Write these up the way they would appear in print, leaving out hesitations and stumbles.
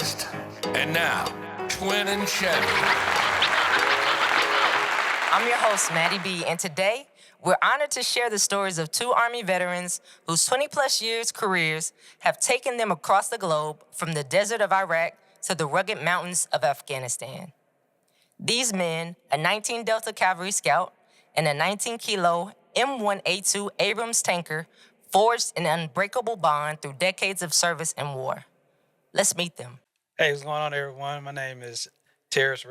Podcast. And now, Twin and Chevie. I'm your host, Maddie B, and today we're honored to share the stories of two Army veterans whose 20-plus years careers have taken them across the globe from the desert of Iraq to the rugged mountains of Afghanistan. These men, a 19 Delta Cavalry Scout and a 19-kilo M1A2 Abrams tanker, forged an unbreakable bond through decades of service and war. Let's meet them. Hey, what's going on, everyone? My name is Tailors.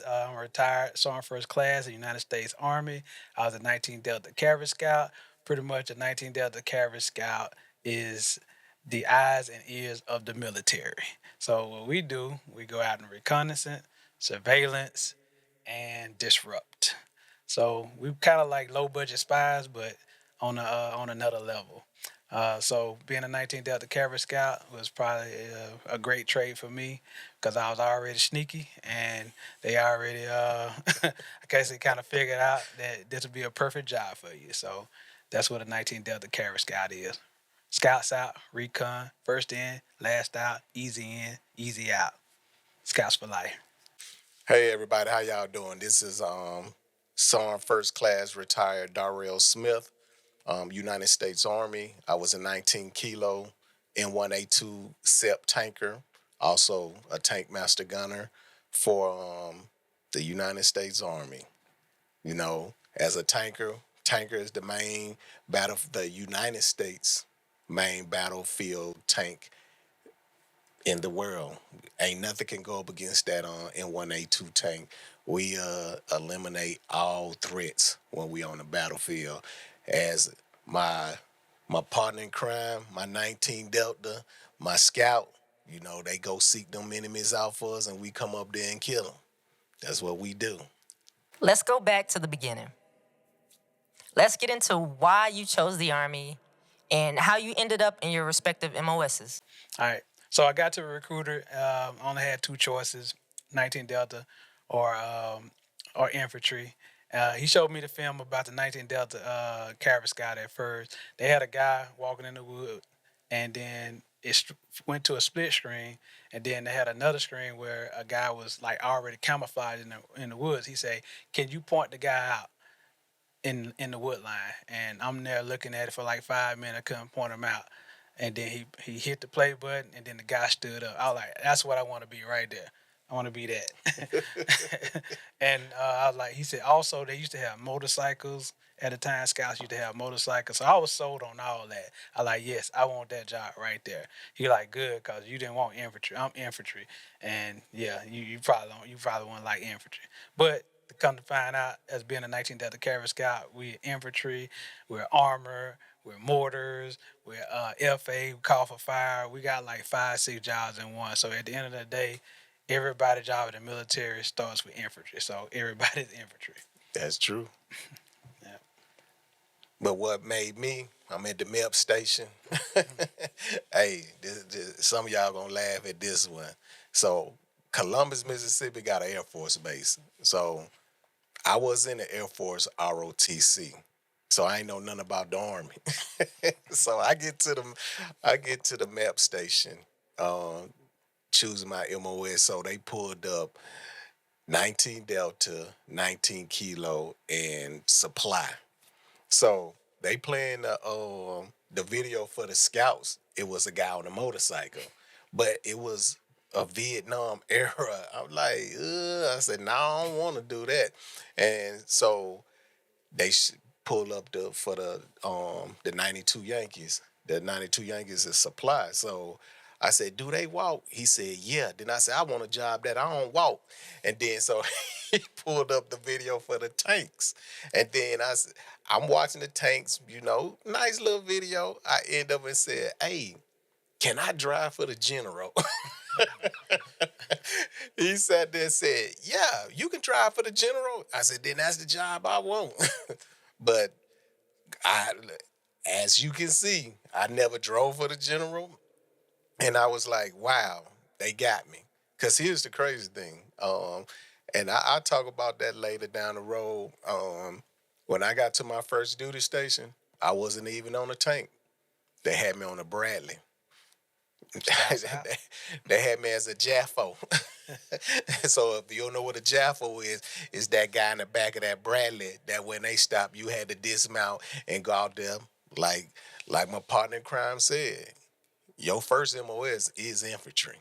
I'm a retired Sergeant First Class in the United States Army. I was a 19 Delta Cavalry Scout. Pretty much a 19 Delta Cavalry Scout is the eyes and ears of the military. So what we do, we go out and reconnaissance, surveillance, and disrupt. So we kind of like low budget spies, but on another level. So being a 19 Delta Cavalry Scout was probably a great trade for me because I was already sneaky and they already, I guess they kind of figured out that this would be a perfect job for you. So that's what a 19 Delta Cavalry Scout is. Scouts out, recon, first in, last out, in, easy out. Scouts for life. Hey everybody, how y'all doing? This is Sergeant First Class retired Darrell Smith, United States Army. I was a 19 kilo M1A2 SEP tanker, also a tank master gunner for the United States Army. You know, as a tanker is the main the United States main battlefield tank in the world. Ain't nothing can go up against that M1A2 tank. We eliminate all threats when we on the battlefield. As my partner in crime, my 19 Delta, my scout, you know, they go seek them enemies out for us and we come up there and kill them. That's what we do. Let's go back to the beginning. Let's get into why you chose the Army and how you ended up in your respective MOSs. All right. So I got to a recruiter. I only had two choices: 19 Delta or infantry. He showed me the film about the 19 Delta Cavalry Scout at first. They had a guy walking in the wood, and then it went to a split screen, and then they had another screen where a guy was like already camouflaged in the woods. He said, "Can you point the guy out in the wood line?" And I'm there looking at it for like 5 minutes. I couldn't point him out. And then he hit the play button, and then the guy stood up. I was like, that's what I want to be right there. I want to be that. And I was like, he said, also, they used to have motorcycles. At the time, scouts used to have motorcycles. So I was sold on all that. I like, yes, I want that job right there. He like, good, because you didn't want infantry. I'm infantry. And yeah, you probably wouldn't like infantry. But to come to find out, as being a 19 Delta Cavalry Scout, we're infantry, we're armor, we're mortars, we're FA, we call for fire. We got like 5-6 jobs in one. So at the end of the day, everybody's job in the military starts with infantry. So everybody's infantry. That's true. Yeah. But what made me, I'm at the MEP station. Hey, some of y'all gonna laugh at this one. So Columbus, Mississippi got an Air Force base. So I was in the Air Force ROTC. So I ain't know nothing about the Army. So I get to the map station, choosing my MOS. So they pulled up 19 Delta, 19 kilo, and supply. So they playing the video for the scouts. It was a guy on a motorcycle, but it was a Vietnam era. I'm like, I said, no, I don't want to do that. And so they pull up for the 92 Yankees. The 92 Yankees is supply. So I said, do they walk? He said, yeah. Then I said, I want a job that I don't walk. And then so he pulled up the video for the tanks. And then I'm watching the tanks, you know, nice little video. I end up and said, hey, can I drive for the general? He sat there and said, yeah, you can drive for the general. I said, then that's the job I want. But as you can see, I never drove for the general. And I was like, wow, they got me. Because here's the crazy thing. And I'll talk about that later down the road. When I got to my first duty station, I wasn't even on a tank. They had me on a Bradley. They had me as a Jaffo. So if you don't know what a Jaffo is that guy in the back of that Bradley that when they stop, you had to dismount and go out there like my partner in crime said. Your first MOS is infantry.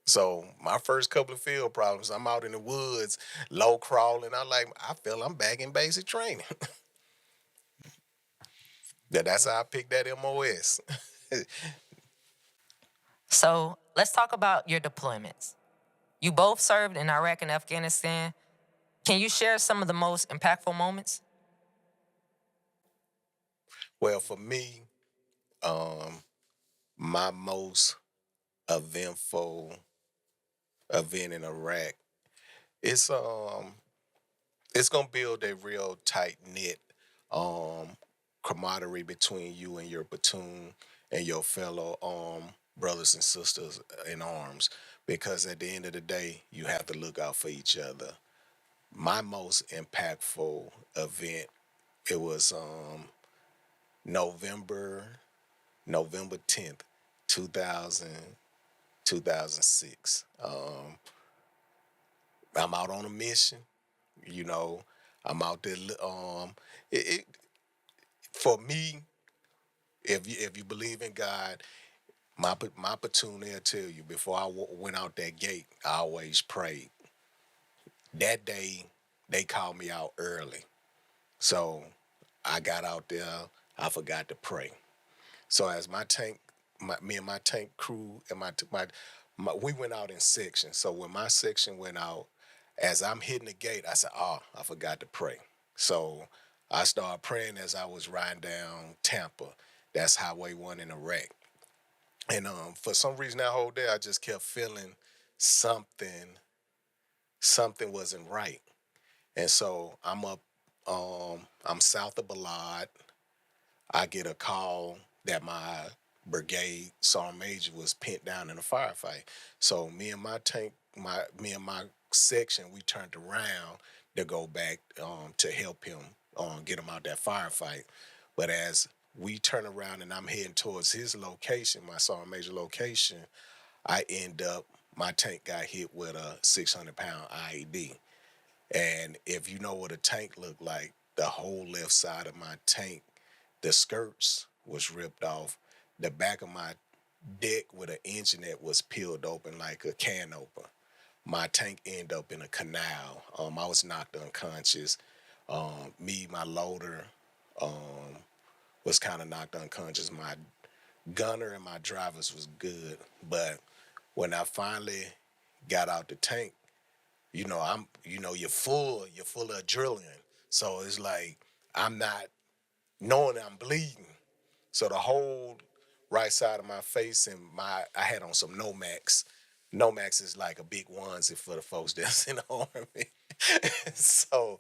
So my first couple of field problems, I'm out in the woods, low crawling. I feel I'm back in basic training. That's how I picked that MOS. So let's talk about your deployments. You both served in Iraq and Afghanistan. Can you share some of the most impactful moments? Well, for me, my most eventful event in Iraq, it's it's gonna build a real tight knit um camaraderie between you and your platoon and your fellow brothers and sisters in arms, because at the end of the day you have to look out for each other. My most impactful event, it was November November 10th, 2000 2006. I'm out on a mission, you know. I'm out there. It for me, if you believe in God, my platoon, they'll tell you before I went out that gate, I always prayed. That day, they called me out early, so I got out there. I forgot to pray. So as me and my tank crew and we went out in sections. So when my section went out, as I'm hitting the gate, I said, "Oh, I forgot to pray." So I started praying as I was riding down Tampa. That's Highway 1 in Iraq. And for some reason that whole day, I just kept feeling something, something wasn't right. And so I'm south of Balad. I get a call that my brigade sergeant major was pinned down in a firefight. So me and my section, we turned around to go back to help him get him out that firefight. But as we turn around and I'm heading towards his location, my sergeant major location, I end up my tank got hit with a 600-pound IED. And if you know what a tank looked like, the whole left side of my tank, the skirts was ripped off. The back of my deck with an engine that was peeled open like a can opener. My tank ended up in a canal. I was knocked unconscious. My loader, was kind of knocked unconscious. My gunner and my drivers was good. But when I finally got out the tank, you're full of adrenaline. So it's like I'm not knowing I'm bleeding. So the whole right side of my face and I had on some Nomax. Nomax is like a big onesie for the folks that's in the army. So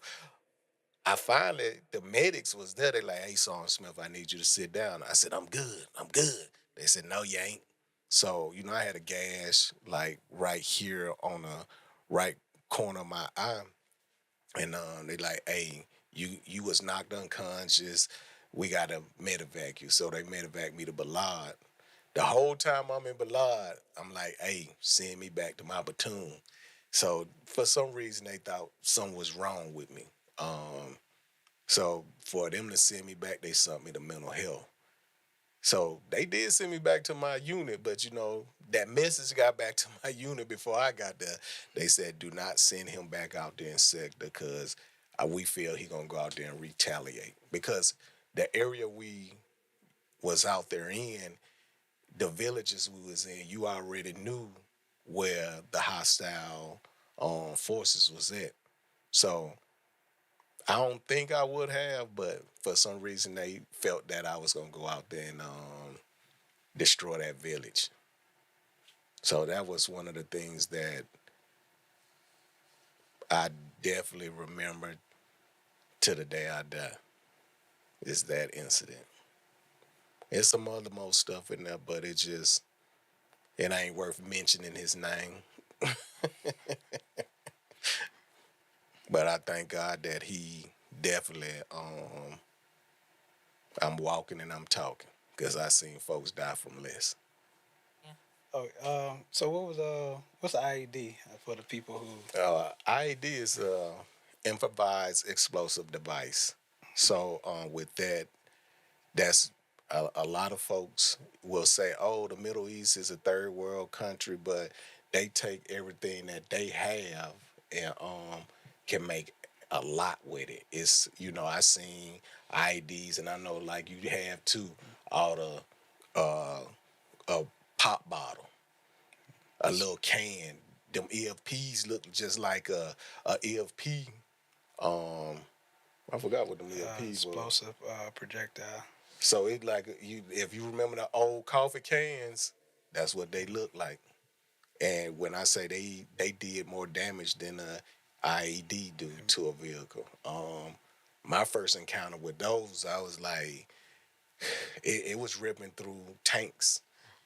the medics was there. They like, "Hey, Sergeant Smith, I need you to sit down." I said, I'm good. They said, "No, you ain't." So, I had a gash like right here on the right corner of my eye. And they like, "Hey, you was knocked unconscious. We got to medevac you." So they medevac me to Balad. The whole time I'm in Balad, I'm like, "Hey, send me back to my platoon." So for some reason they thought something was wrong with me. So for them to send me back, they sent me to mental health. So they did send me back to my unit, but that message got back to my unit before I got there. They said, "Do not send him back out there in sector because we feel he gonna go out there and retaliate." Because the area we was out there in, the villages we was in, you already knew where the hostile forces was at. So I don't think I would have, but for some reason they felt that I was gonna go out there and destroy that village. So that was one of the things that I definitely remember to the day I die. Is that incident. There's some other most stuff in there, but it ain't worth mentioning his name. But I thank God that he definitely I'm walking and I'm talking because I seen folks die from less. Yeah. Oh, so what's the IED for the people who? IED is improvised explosive device. So with that, that's a lot of folks will say, "Oh, the Middle East is a third world country," but they take everything that they have and can make a lot with it. It's I seen IEDs, and I know like you have too, out of a pop bottle, a little can. Them EFPs look just like a EFP. Um, I forgot what them EFPs were. Explosive projectile. So it like if you remember the old coffee cans, that's what they look like. And when I say they did more damage than a IED do to a vehicle. My first encounter with those, I was like, it was ripping through tanks.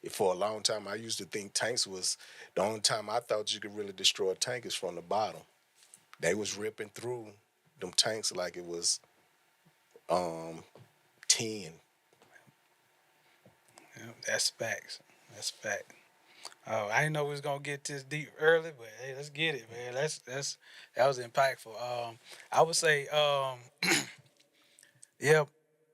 For a long time, I used to think tanks was the only time I thought you could really destroy a tank is from the bottom. They was ripping through them tanks like it was tin. Yeah, that's facts. That's fact. Oh, I didn't know we was gonna get this deep early, but hey, let's get it, man. That was impactful. I would say, yeah,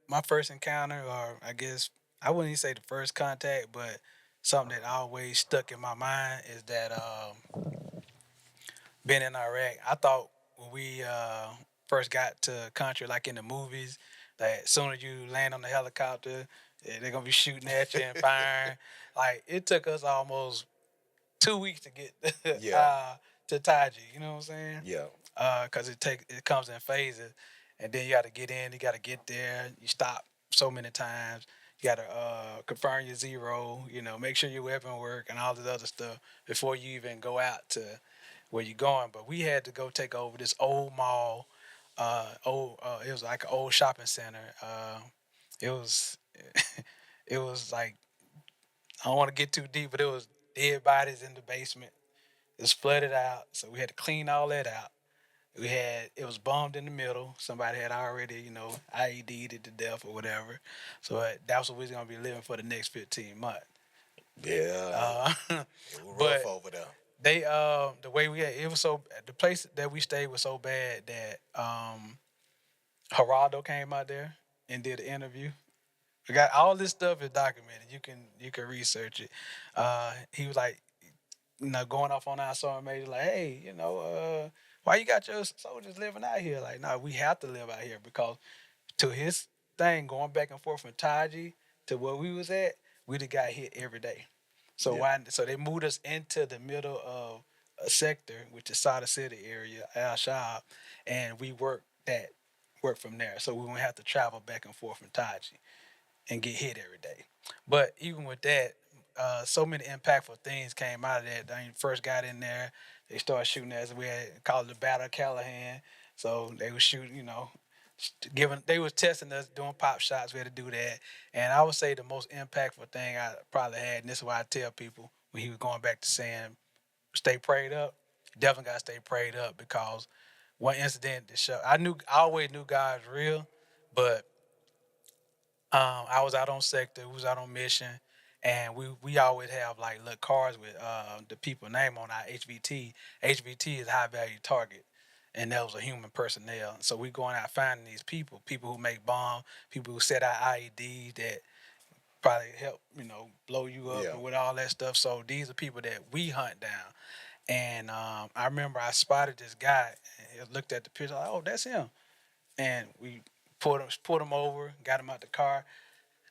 my first encounter, or I guess I wouldn't even say the first contact, but something that always stuck in my mind is that being in Iraq, I thought when we first got to the country, like in the movies, that as soon as you land on the helicopter, they're gonna be shooting at you and firing. Like it took us almost 2 weeks to get Yeah, to Taji. You know what I'm saying? yeah, Because it comes in phases, and then you got to get in. You got to get there. You stop so many times. You got to confirm your zero. Make sure your weapon work and all this other stuff before you even go out to where you're going. But we had to go take over this old mall. It was like an old shopping center. It was it was like I don't want to get too deep, but it was dead bodies in the basement. It was flooded out, so we had to clean all that out. It was bombed in the middle. Somebody had already, IED'd it to death or whatever. So that was what we was gonna be living for the next 15 months. yeah. Uh, It was rough but over there. they the way we had, it was so the place that we stayed was so bad that Geraldo came out there and did an interview. We got all this stuff is documented. You can research it. He was like, going off on our sergeant major, like, hey, why you got your soldiers living out here? Like, no, we have to live out here because to his thing, going back and forth from Taji to where we was at, we'd have got hit every day. So Yeah, why? So they moved us into the middle of a sector, which is Sada City area, Al Shab, and we work from there. So we won't have to travel back and forth from Taji and get hit every day. But even with that, so many impactful things came out of that. When you first got in there, they started shooting at us. We had called it the Battle of Callahan. So they were shooting, they was testing us, doing pop shots. We had to do that. And I would say the most impactful thing I probably had, and this is why I tell people when he was going back to saying, stay prayed up, definitely got to stay prayed up because one incident that showed, I always knew God was real, but I was out on sector, we was out on mission, and we always have like little cards with the people name on our HVT. HVT is high value target, and that was a human personnel. So we going out finding these people who make bombs, people who set out IEDs that probably help blow you up yeah, and with all that stuff. So these are people that we hunt down. And I remember I spotted this guy and he looked at the picture, like, oh, that's him. And we pulled him over, got him out the car.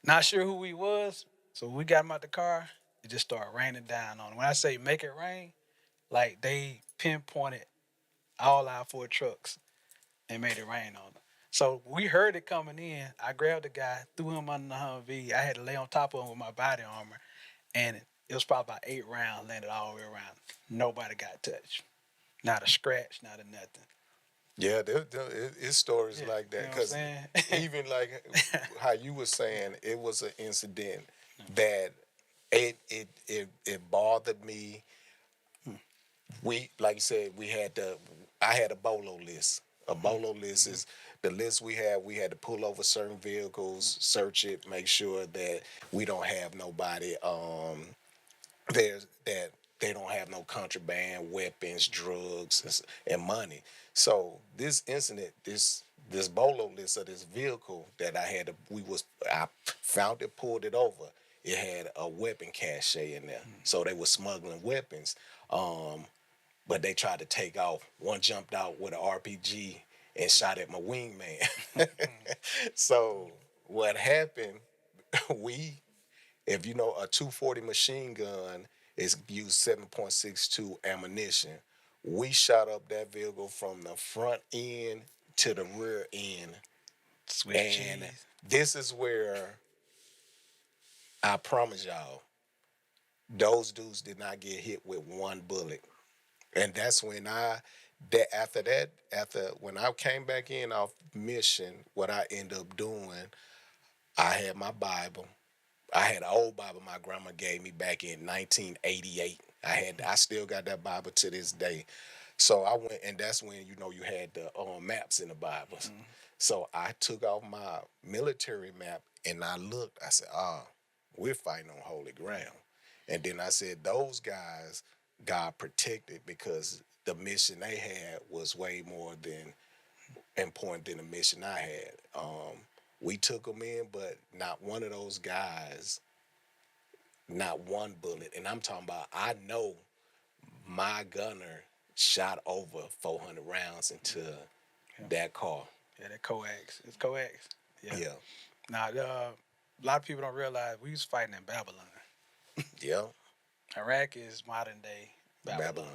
Not sure who he was, so we got him out the car. It just started raining down on him. When I say make it rain, like they pinpointed all our 4 trucks and made it rain on him. So we heard it coming in. I grabbed the guy, threw him under the Humvee. I had to lay on top of him with my body armor, and it was probably about 8 rounds landed all the way around. Nobody got touched. Not a scratch, not a nothing. yeah. It's stories Yeah, like you that know what I'm because saying? even like how you were saying, it was an incident that it bothered me. We like you said, I had a bolo list. A bolo list is the list we had. We had to pull over certain vehicles, search it, make sure that we don't have nobody there's that they don't have no contraband, weapons, drugs, and money. So this incident, this bolo list of this vehicle that I found it, pulled it over. It had a weapon cache in there, so they were smuggling weapons. But they tried to take off. One jumped out with an RPG and shot at my wingman. So what happened? We If you know, a 240 machine gun is used 7.62 ammunition. We shot up that vehicle from the front end to the rear end. Swiss And cheese. this is where I promise y'all, those dudes did not get hit with one bullet. And that's when after when I came back in off mission, what I ended up doing, I had my Bible. I had an old Bible my grandma gave me back in 1988. I still got that Bible to this day. So I went, and that's when you had the maps in the Bibles. So I took off my military map and I looked. I said, we're fighting on holy ground. And then I said, those guys, God protected, because the mission they had was way more than important than the mission I had. We took them in, but not one of those guys, not one bullet. And I'm talking about, I know my gunner shot over 400 rounds into that car. Yeah, that coax. It's coax. Yeah. Yeah. Now, a lot of people don't realize we was fighting in Babylon. Yeah. Iraq is modern day Babylon.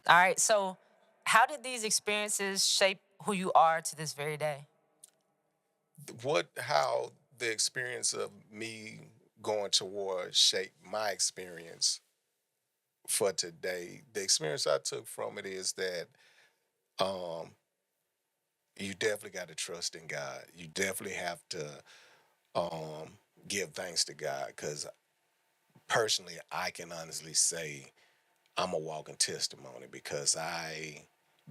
All right. So, how did these experiences shape who you are to this very day? How the experience of me going to war shaped my experience for today. The experience I took from it is that um, you definitely got to trust in God. You definitely have to give thanks to God, because personally, I can honestly say I'm a walking testimony, because I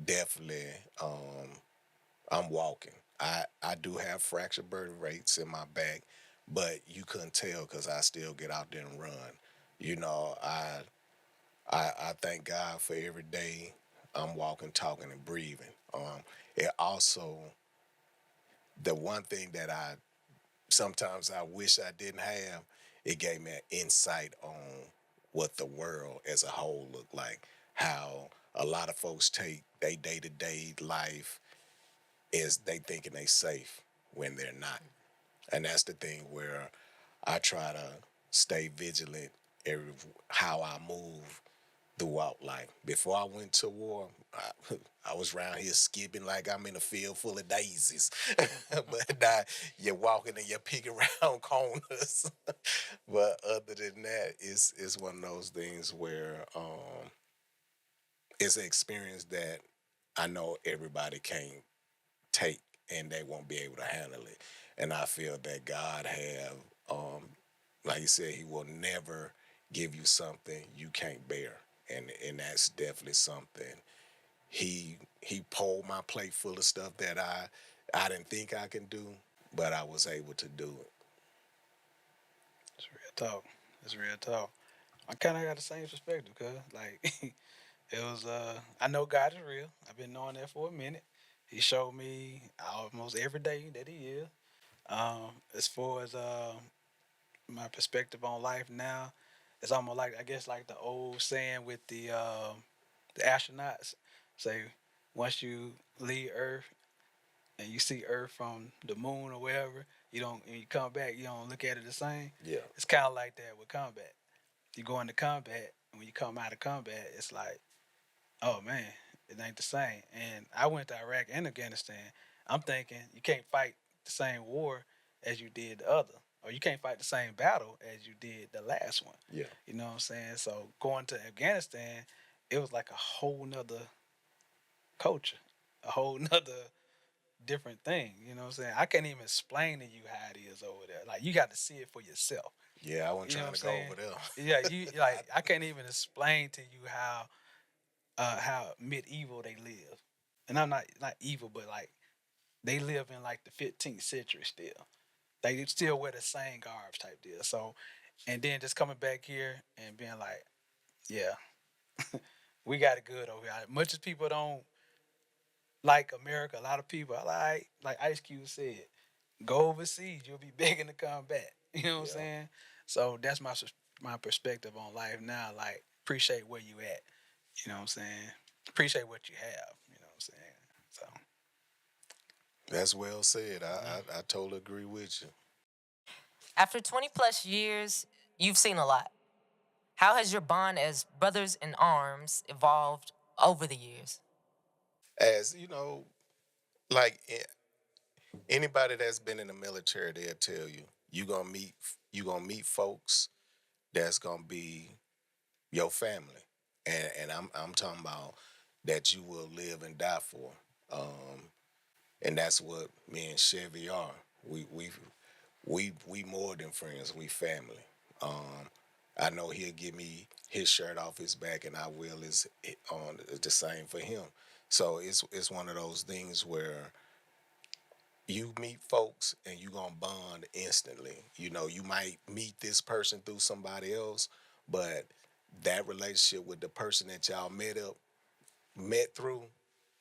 definitely I'm walking. I do have fracture vertebrates in my back, but you couldn't tell because I still get out there and run. You know, I thank God for every day I'm walking, talking, and breathing. It also, the one thing that sometimes I wish I didn't have, it gave me an insight on what the world as a whole looked like. How a lot of folks take their day-to-day life as they thinking they safe when they're not. And that's the thing where I try to stay vigilant every how I move throughout life. Before I went to war, I was around here skipping like I'm in a field full of daisies. But now you're walking and you're picking around corners. But other than that, it's one of those things where it's an experience that I know everybody can't take and they won't be able to handle it. And I feel that God have, like you said, He will never give you something you can't bear, and that's definitely something. He pulled my plate full of stuff that I didn't think I can do, but I was able to do it. It's real talk. It's real talk. I kind of got the same perspective, cause like it was. I know God is real. I've been knowing that for a minute. He showed me almost every day that He is. As far as my perspective on life now, it's almost like, I guess, like the old saying with the astronauts say, once you leave Earth and you see Earth from the moon or wherever, you don't, when you come back, you don't look at it the same. Yeah. It's kind of like that with combat. You go into combat, and when you come out of combat, it's like, oh man, it ain't the same. And I went to Iraq and Afghanistan. I'm thinking you can't fight the same war as you did the other, or you can't fight the same battle as you did the last one. Yeah. You know what I'm saying? So going to Afghanistan, it was like a whole nother culture, a whole nother different thing. You know what I'm saying? I can't even explain to you how it is over there. Like, you got to see it for yourself. Yeah, I wasn't You know trying what to I'm go saying? over there. Yeah, you like, I can't even explain to you how medieval they live. And I'm not evil, but like they live in like the 15th century still. They still wear the same garbs type deal. So, and then just coming back here and being like, Yeah, we got it good over here. Much as people don't like America, a lot of people are like Ice Cube said, go overseas, you'll be begging to come back. You know what I'm Yeah. saying? So that's my perspective on life now. Like appreciate where you at. You know what I'm saying? Appreciate what you have. You know what I'm saying? So That's well said. I totally agree with you. After 20 plus years, you've seen a lot. How has your bond as brothers in arms evolved over the years? As you know, like anybody that's been in the military, they'll tell you you gonna meet folks that's gonna be your family, and I'm talking about that you will live and die for, and that's what me and Chevie are. We more than friends. We family. I know he'll give me his shirt off his back, and I will is on the same for him. So it's one of those things where you meet folks and you gonna bond instantly. You know, you might meet this person through somebody else, but that relationship with the person that y'all met through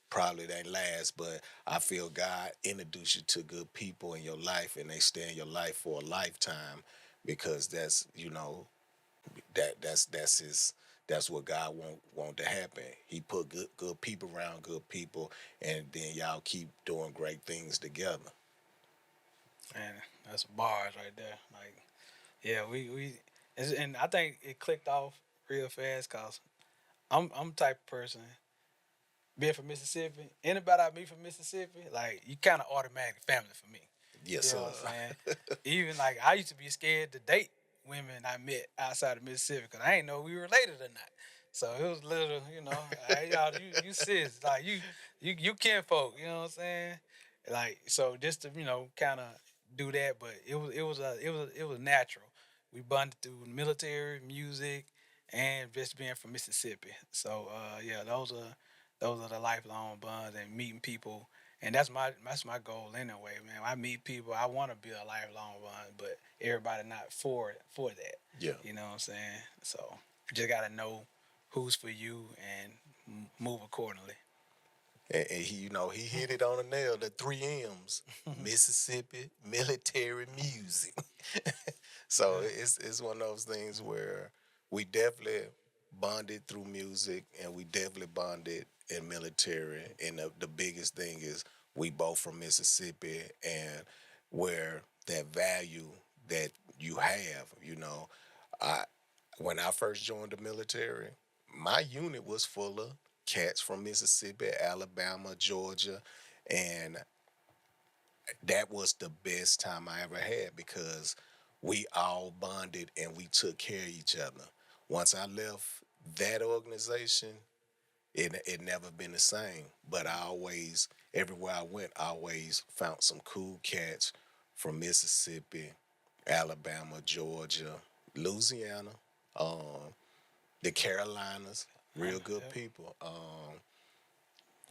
probably that last. But I feel God introduced you to good people in your life, and they stay in your life for a lifetime because that's that's his that's what God want to happen. He put good people around good people, and then y'all keep doing great things together. man, that's bars right there. Like yeah, and I think it clicked off real fast because I'm the type of person being from Mississippi. Anybody I meet from Mississippi, like you kind of automatic family for me. Yes, You know sir. what I'm saying? Even like I used to be scared to date women I met outside of Mississippi because I didn't know we were related or not. So it was little, hey, y'all, you sis, like you kinfolk, you know what I'm saying? Like so, just to kind of do that, but it was natural. We bonded through military, music, and just being from Mississippi. So yeah, those are the lifelong bonds and meeting people, and that's my goal anyway, man. I meet people, I want to build a lifelong bond, but everybody not for that. Yeah. You know what I'm saying? So you just gotta know who's for you and move accordingly. And he hit it on the nail. The three M's: Mississippi military music. So it's one of those things where we definitely bonded through music, and we definitely bonded in military. And the biggest thing is we both from Mississippi, and where that value that you have. I when I first joined the military, my unit was full of cats from Mississippi, Alabama, Georgia, and that was the best time I ever had because we all bonded and we took care of each other. Once I left that organization, it never been the same. But I always, everywhere I went, I always found some cool cats from Mississippi, Alabama, Georgia, Louisiana, um, the Carolinas, real good Yep. people.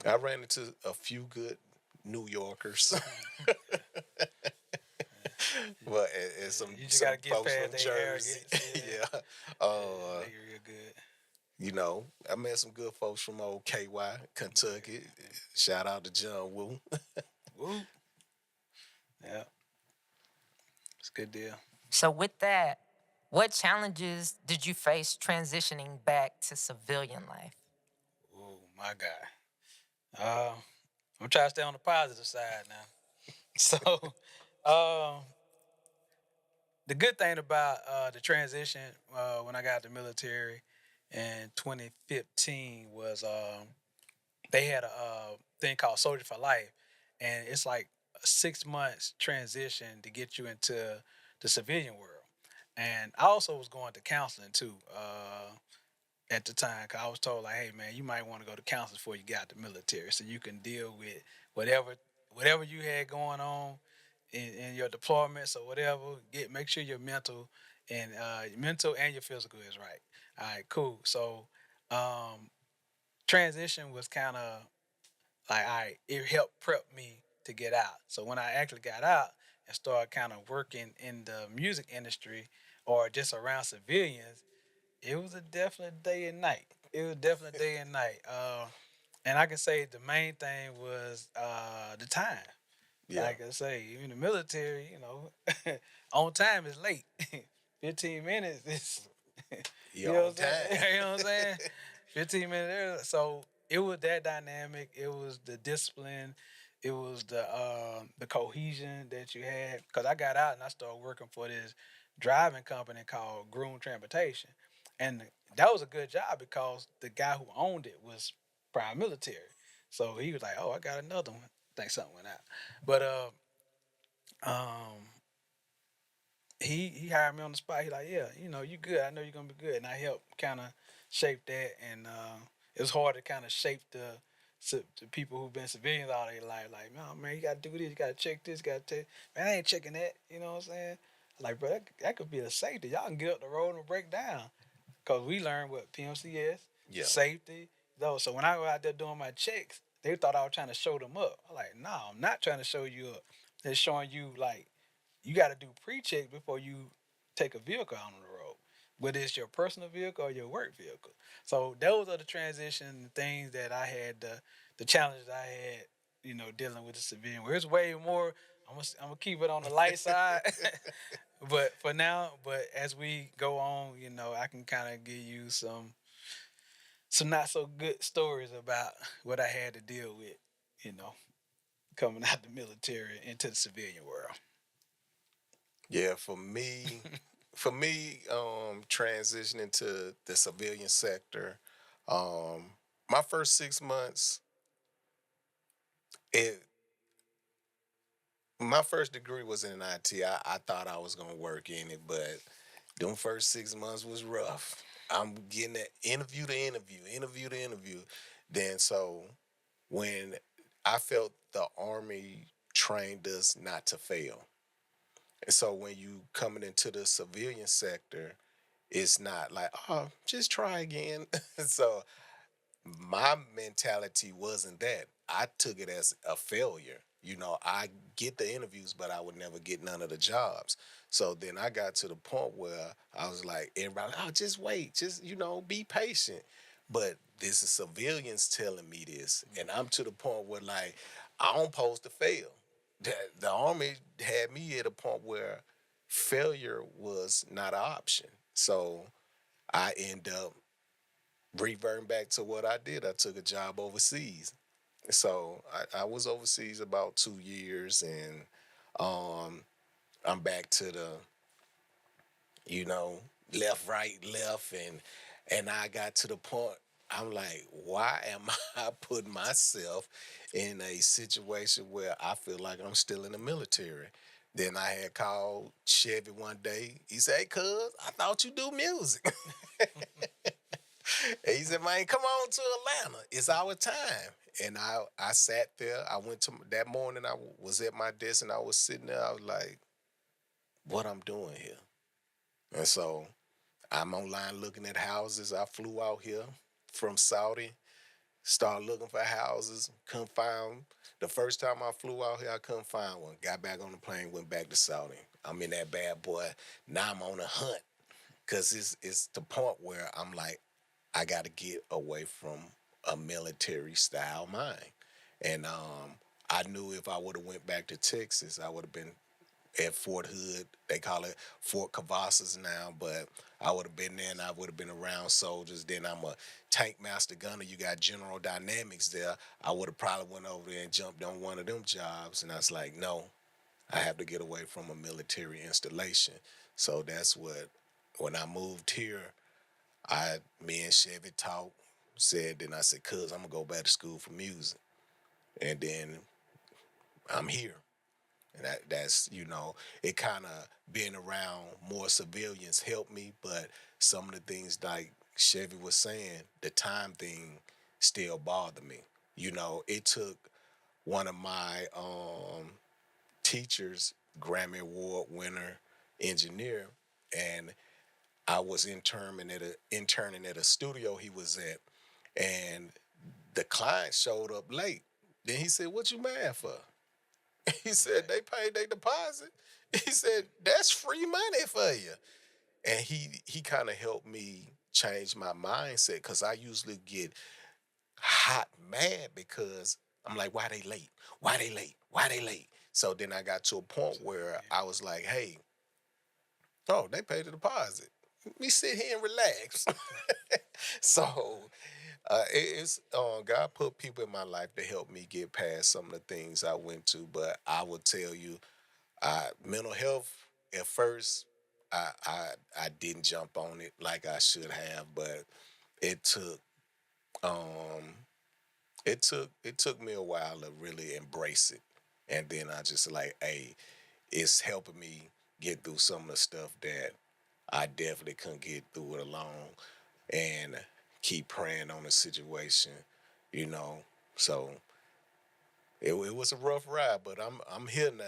I ran into a few good New Yorkers, but and some You just some gotta get folks past from their Jersey. arrogance. Yeah, Yeah, they real good. I met some good folks from old KY, Kentucky. Shout out to John Woo. Woo. Yeah, it's a good deal. So, with that, what challenges did you face transitioning back to civilian life? Oh my God. I'm trying to stay on the positive side now. So, um, the good thing about the transition when I got out the military in 2015 was they had a thing called Soldier for Life, and it's like a 6 months transition to get you into the civilian world. And I also was going to counseling too at the time, cause I was told like, hey man, you might want to go to counseling before you got out the military, so you can deal with whatever whatever you had going on in your deployments or whatever. Make sure your mental and your physical is right. All right, cool. So um, transition was kind of like, all right, it helped prep me to get out. So when I actually got out and started kind of working in the music industry or just around civilians, It was a definite day and night. It was definitely day and night. And I can say the main thing was the time. Yeah. Like I say, you in the military, on time is late. 15 minutes is, you You're know on what I'm time. saying? You know what I'm saying? 15 minutes early. So it was that dynamic. It was the discipline. It was the cohesion that you had. Because I got out and I started working for this driving company called Groom Transportation. And that was a good job because the guy who owned it was prime military. So he was like, "Oh, I got another one." I think something went out, but um, he hired me on the spot. He like, "Yeah, you good. I know you're gonna be good." And I helped kind of shape that, and it was hard to kind of shape the people who've been civilians all their life. Like, no, man, you gotta do this. You gotta check this. You gotta check. Man, I ain't checking that. You know what I'm saying? Like, bro, that could be a safety. Y'all can get up the road and break down. Cause we learned what PMCS, Yeah. safety, those. So when I go out there doing my checks, they thought I was trying to show them up. I'm like, no, I'm not trying to show you up. They're showing you like you got to do pre-check before you take a vehicle out on the road, whether it's your personal vehicle or your work vehicle. So those are the transition things that I had, the challenges I had, dealing with the civilian. Where it's way more. I'm gonna keep it on the light side. But for now, but as we go on, I can kind of give you some not so good stories about what I had to deal with, you know, coming out the military into the civilian world. Yeah, for me, transitioning to the civilian sector, um, my first 6 months, it my first degree was in IT. I thought I was gonna work in it, but them first 6 months was rough. I'm getting that interview to interview, interview to interview. Then so when I felt the Army trained us not to fail. And so when you coming into the civilian sector, it's not like, oh, just try again. So my mentality wasn't that. I took it as a failure. I get the interviews, but I would never get none of the jobs. So then I got to the point where I was like, everybody, oh, just wait, just, be patient. But this is civilians telling me this. And I'm to the point where, like, I don't supposed to fail. The Army had me at a point where failure was not an option. So I end up reverting back to what I did. I took a job overseas. So I was overseas about 2 years, and um, I'm back to the, you know, left, right, left, and I got to the point. I'm like, why am I putting myself in a situation where I feel like I'm still in the military? Then I had called Chevie one day. He said, "Hey, cuz, I thought you do music." And he said, "Man, come on to Atlanta. It's our time." And I sat there. I went to that morning. I was at my desk and I was sitting there. I was like, "What I'm doing here?" And so I'm online looking at houses. I flew out here from Saudi, started looking for houses, couldn't find 'em. The first time I flew out here, I couldn't find one. Got back on the plane, went back to Saudi. I'm in that bad boy. Now I'm on a hunt because it's the point where I'm like, I got to get away from a military style mind. And I knew if I would have went back to Texas, I would have been at Fort Hood. They call it Fort Cavazos now, but I would have been there and I would have been around soldiers. Then I'm a tank master gunner. You got General Dynamics there. I would have probably went over there and jumped on one of them jobs. And I was like, no, I have to get away from a military installation. So that's what, when I moved here, me and Chevy talked, then I said, cuz I'm gonna go back to school for music. And then I'm here. And that's, it kind of being around more civilians helped me, but some of the things like Chevy was saying, the time thing still bothered me. It took one of my teachers, Grammy Award winner engineer, and I was interning at a studio he was at, and the client showed up late. Then he said, "What you mad for?" He said, "They paid their deposit." He said, "That's free money for you." And he kind of helped me changed my mindset because I usually get hot mad because I'm like, why they late? Why they late? Why they late? So then I got to a point where I was like, hey, oh, they paid the deposit. Let me sit here and relax. So it's God put people in my life to help me get past some of the things I went to. But I will tell you, mental health at first, I, I I didn't jump on it like I should have, but it took um it took me a while to really embrace it, and then I just like, hey, it's helping me get through some of the stuff that I definitely couldn't get through it alone, and keep praying on the situation, you know. So it was a rough ride, but I'm here now.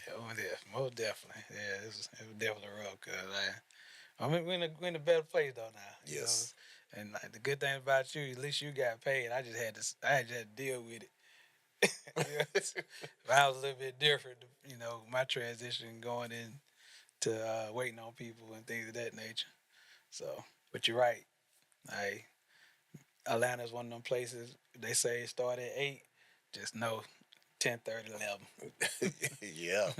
Yeah, most definitely. Yeah, it was definitely rough. Cause I mean, we're in a better place though now. You know, Yes. and like, the good thing about you, at least you got paid. I had to deal with it. You know, I was a little bit different. You know, my transition going into waiting on people and things of that nature. So, but you're right. I Atlanta's one of them places they say start at 8. Just know 10:30, 11. Yeah.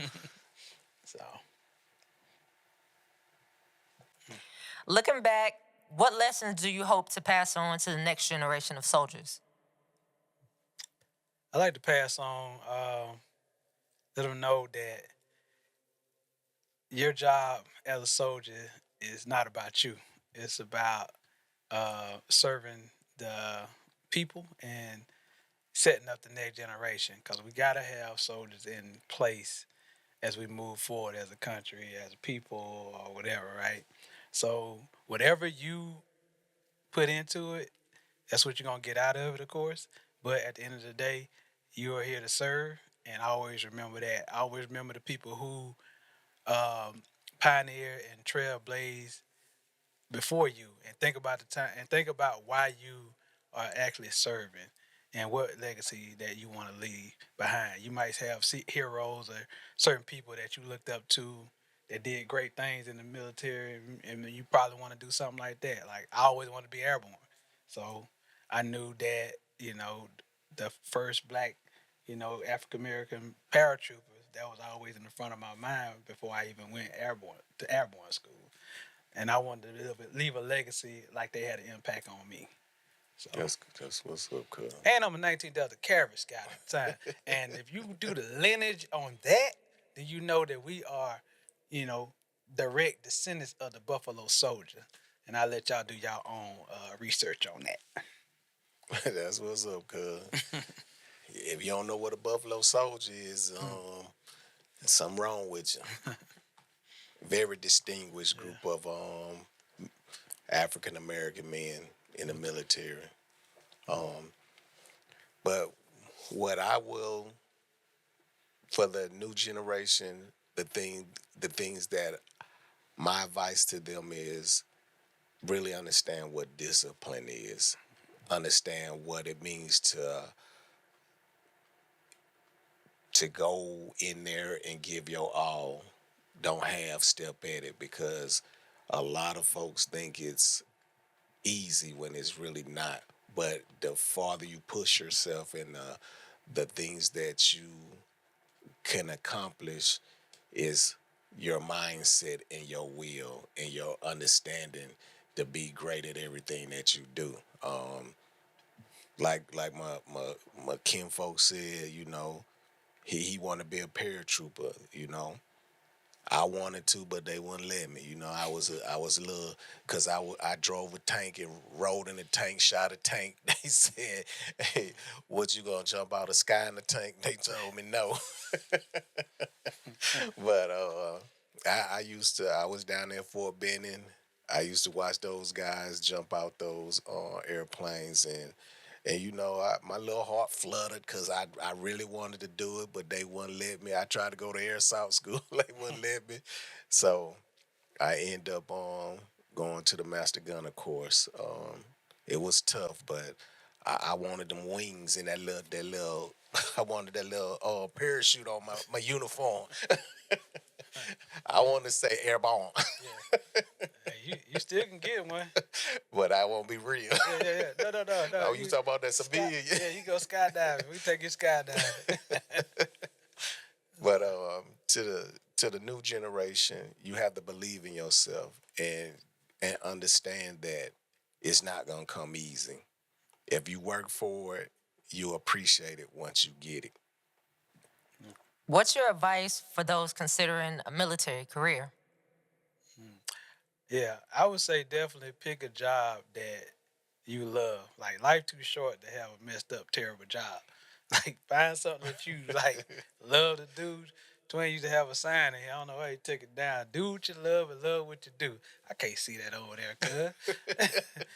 So Looking back, what lessons do you hope to pass on to the next generation of soldiers? I like to pass on, let them know that your job as a soldier is not about you. It's about serving the people and setting up the next generation. Because we gotta have soldiers in place as we move forward as a country, as a people, or whatever, right? So whatever you put into it, that's what you're gonna get out of it, of course. But at the end of the day, you are here to serve, and I always remember that. I always remember the people who pioneer and trailblaze before you, and think about the time and think about why you are actually serving and what legacy that you want to leave behind. You might have heroes or certain people that you looked up to that did great things in the military, and you probably want to do something like that. Like I always wanted to be airborne, so I knew that the first black African American paratroopers, that was always in the front of my mind before I even went airborne to airborne school, and I wanted to leave a legacy like they had an impact on me. So, That's what's up, cuz. and I'm a 19 Delta Cavalry Scout at the time. And if you do the lineage on that, then you know that we are, you know, direct descendants of the Buffalo Soldier. And I'll let y'all do y'all own research on that. That's what's up, cuz. If you don't know what a Buffalo Soldier is, something wrong with you. Very distinguished group Yeah. of African American men in the military. Um, but what I will, for the new generation, the things that my advice to them is really understand what discipline is, understand what it means to go in there and give your all. Don't half step at it because a lot of folks think it's easy when it's really not. But the farther you push yourself and the things that you can accomplish is your mindset and your will and your understanding to be great at everything that you do. Like my kinfolk said, he wanted to be a paratrooper. I wanted to, but they wouldn't let me. I was a little, cause I drove a tank and rode in the tank, shot a tank. They said, "Hey, what you gonna jump out of the sky in the tank?" They told me no. But I was down there for Fort Benning. I used to watch those guys jump out those airplanes, and my little heart fluttered because I really wanted to do it, but they wouldn't let me. I tried to go to Air South School, they wouldn't let me. So I end up going to the Master Gunner course. It was tough, but I wanted them wings and that little I wanted that little parachute on my uniform. I want to say airborne, Yeah. Hey, you still can get one. but I won't be real. Yeah. No. Oh, you talking about that civilian? Yeah, you go skydiving. We take you skydiving. But to the new generation, you have to believe in yourself and understand that it's not gonna come easy. If you work for it, you appreciate it once you get it. What's your advice for those considering a military career? Yeah, I would say definitely pick a job that you love. Like life too short to have a messed up, terrible job. Like find something that you like love to do. Twin used to have a sign in here. I don't know why he took it down. Do what you love and love what you do. I can't see that over there, cuz.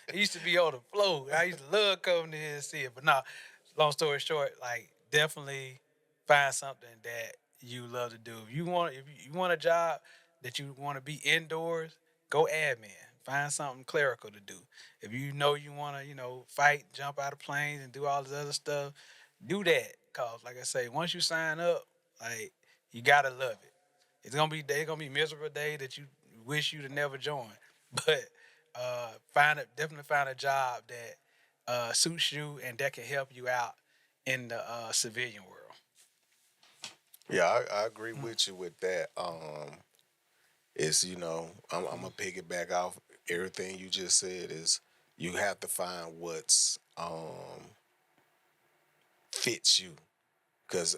It used to be on the floor. I used to love coming in here and see it. But nah, long story short, like definitely find something that you love to do. If you want a job that you want to be indoors, go admin. Find something clerical to do. If you know you want to, fight, jump out of planes, and do all this other stuff, do that. Cause, like I say, once you sign up, like you gotta love it. There's gonna be miserable day that you wish you'd have never joined. But definitely find a job that suits you and that can help you out in the civilian world. Yeah, I agree with you with that. It's I'm gonna piggyback off everything you just said. Is you have to find what's fits you, because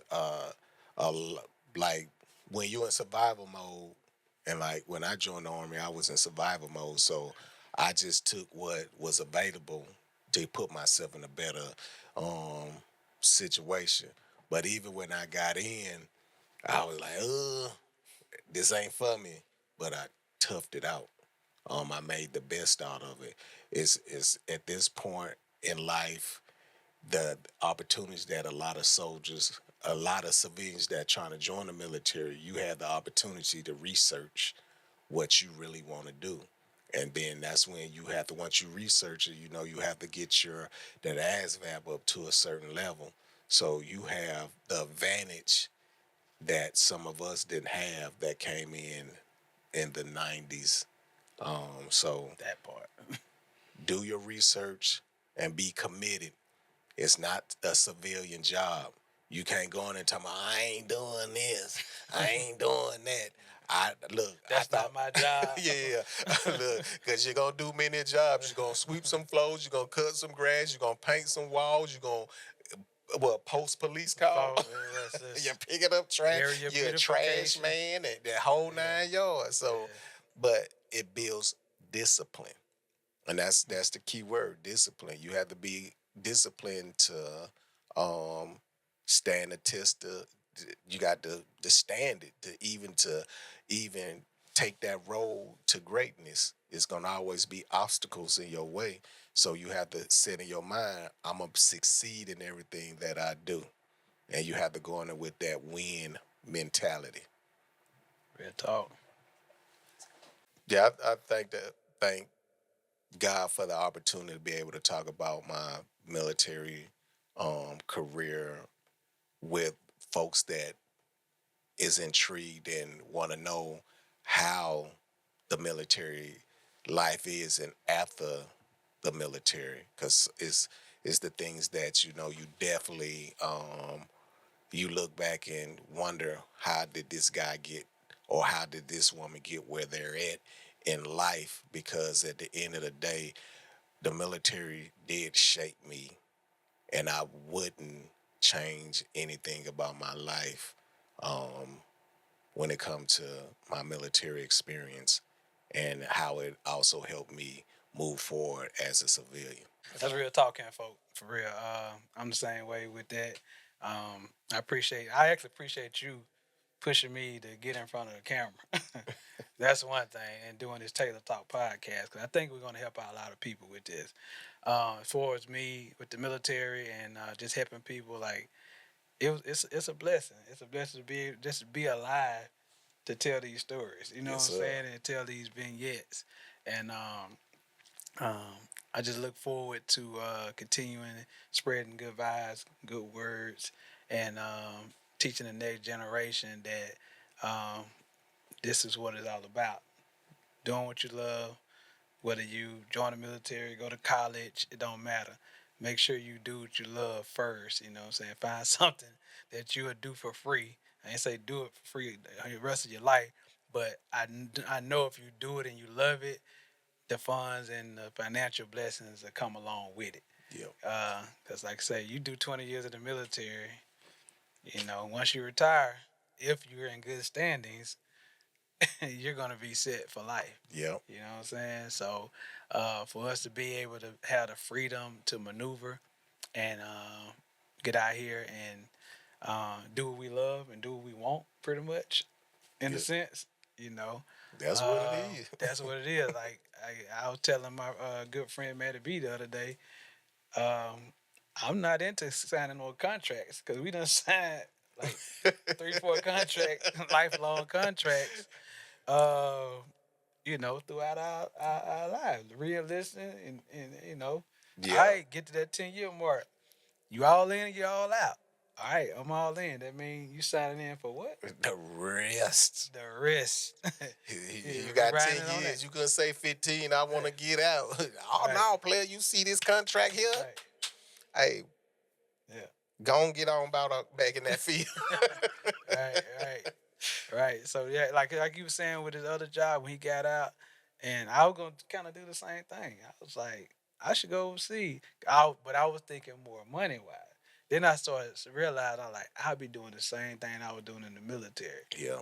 like when you're in survival mode, and like when I joined the army, I was in survival mode, so I just took what was available to put myself in a better um situation. But even when I got in, I was like, this ain't for me. But I toughed it out. I made the best out of it. It's at this point in life, the opportunities that a lot of civilians that are trying to join the military, you have the opportunity to research what you really want to do. And then that's when you have to, once you research it, you have to get that ASVAB up to a certain level. So you have the advantage that some of us didn't have that came in the 90s. So That part. do your research and be committed. It's not a civilian job. You can't go in and tell me, I ain't doing this, I ain't doing that. That's I thought, not my job. yeah, look, because you're gonna do many jobs. You're gonna sweep some floors, you're gonna cut some grass, you're gonna paint some walls, you're gonna post police call. You're picking up trash. Area You're a trash beautification. man. That whole 9 yards. So, but it builds discipline, and that's the key word, discipline. You have to be disciplined to um, stand the test. You got to stand it to even take that road to greatness. It's gonna always be obstacles in your way. So you have to set in your mind, I'm gonna succeed in everything that I do. And you have to go in there with that win mentality. Real talk. Yeah, I thank God for the opportunity to be able to talk about my military career with folks that is intrigued and want to know how the military life is and after the military, because it's the things that you definitely you look back and wonder, how did this guy get, or how did this woman get where they're at in life? Because at the end of the day, the military did shape me, and I wouldn't change anything about my life when it comes to my military experience and how it also helped me move forward as a civilian. That's real talking, folk. For real. I'm the same way with that. I actually appreciate you pushing me to get in front of the camera. That's one thing. And doing this Tailor Talk podcast, because I think we're going to help out a lot of people with this. As far as me with the military and just helping people, like it's a blessing. It's a blessing to be alive to tell these stories. You know Yes, what I'm sir. saying? And tell these vignettes. And um, I just look forward to continuing spreading good vibes, good words, and teaching the next generation that this is what it's all about. Doing what you love, whether you join the military, go to college, it don't matter. Make sure you do what you love first. You know what I'm saying? Find something that you would do for free. I ain't say do it for free the rest of your life, but I know if you do it and you love it, the funds and the financial blessings that come along with it. Yeah. Because, like I say, you do 20 years in the military, once you retire, if you're in good standings, you're going to be set for life. Yeah. You know what I'm saying? So, for us to be able to have the freedom to maneuver and get out here and do what we love and do what we want, pretty much, in a sense, That's what it is. That's what it is. Like I was telling my good friend Matty B the other day, I'm not into signing no contracts because we done signed like 3-4 contracts, lifelong contracts, throughout our lives. Realistic and Yeah. all right, get to that 10-year mark. You all in, you all out. All right, I'm all in. That means you signing in for what? The rest. The rest. You got 10 years. You could say 15. I want to get out. Oh, no, player. You see this contract here? Right. Hey, Yeah. go on, get on back in that field. Right. So yeah, like you were saying with his other job when he got out, and I was gonna kind of do the same thing. I was like, I should go overseas. But I was thinking more money wise. Then I started to realize I'll be doing the same thing I was doing in the military. Yeah.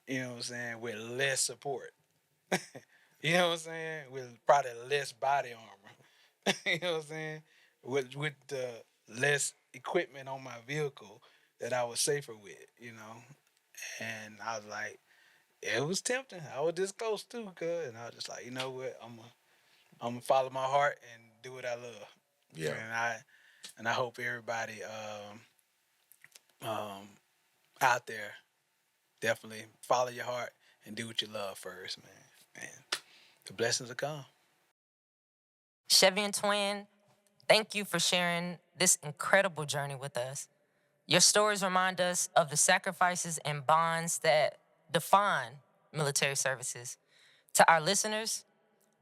You know what I'm saying? With less support. You know what I'm saying? With probably less body armor. You know what I'm saying? With the less equipment on my vehicle that I was safer with, And I was like, it was tempting. I was this close too, cuz. And I was just like, you know what? I'm gonna follow my heart and do what I love. Yeah. And I hope everybody out there definitely follow your heart and do what you love first, man. And the blessings will come. Chevie and Twin, thank you for sharing this incredible journey with us. Your stories remind us of the sacrifices and bonds that define military services. To our listeners,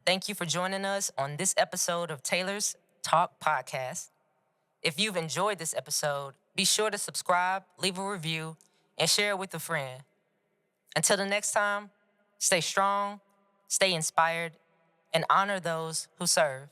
thank you for joining us on this episode of Tailors Talk Podcast. If you've enjoyed this episode, be sure to subscribe, leave a review, and share it with a friend. Until the next time, stay strong, stay inspired, and honor those who serve.